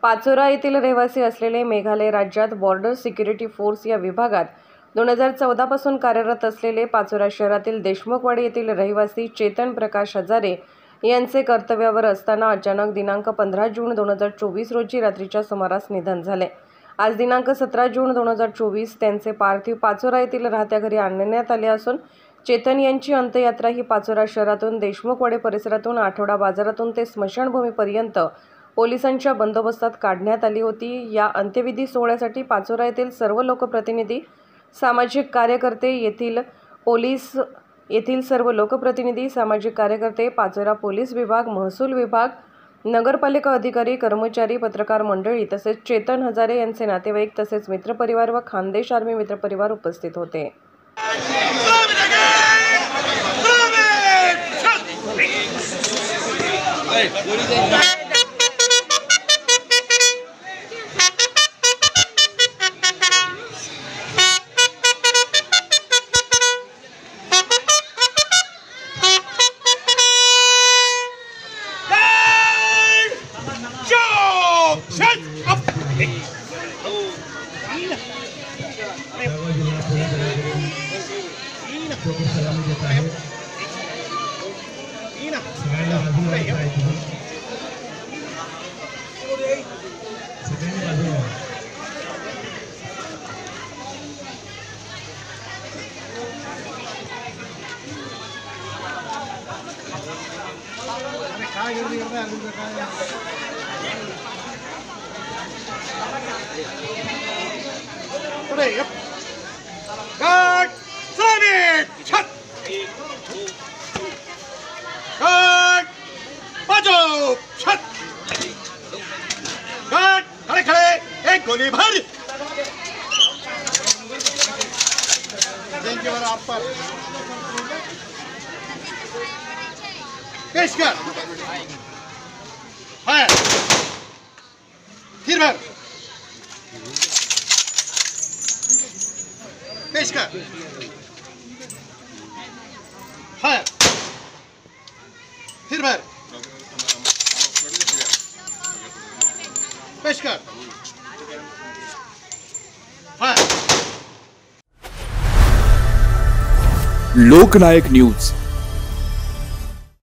पाचोरा येथील रहिवासी असलेले मेघालय राज्यात बॉर्डर सिक्युरिटी फोर्स या विभागात 2014 पासून कार्यरत असलेले पाचोरा शहरातील देशमुखवाडी येथील रहिवासी चेतन प्रकाश हजारे यांचे कर्तव्यावर असताना अचानक दिनांक 15 जून 2024 रोजी रात्रीच्या सुमारास निधन झाले। आज दिनांक 17 जून 2024 त्यांचे पार्थिव पाचोरा येथील राहत्या घरी आणण्यात आले असून चेतन यांची अंत्ययात्रा ही पाचोरा शहरातून देशमुखवाडी परिसरातून आठवडा बाजारातून ते स्मशानभूमीपर्यंत पोलिसांच्या बंदोबस्तात काढण्यात आली होती। या अंत्यविधी सोहळ्यासाठी पाचोरा येथील सर्व लोकप्रतिनिधी, सामाजिक कार्यकर्ते, येथील सर्व लोकप्रतिनिधी, सामाजिक कार्यकर्ते, पाचोरा पोलीस विभाग, महसूल विभाग, नगरपालिका अधिकारी, कर्मचारी, पत्रकार मंडळी तसेच चेतन हजारे यांचे नातेवाईक तसेच मित्रपरिवार व खानदेश आर्मी मित्रपरिवार उपस्थित होते। Guard, Sonic, Chat. Guard, बाजू, Chat. Guard, खड़े खड़े, एक गोली भर। जिनके आप पर पेश कर, फायर, फिर भर, पेश कर, फायर, फिर भर, पेश कर, फायर। लोकनायक न्यूज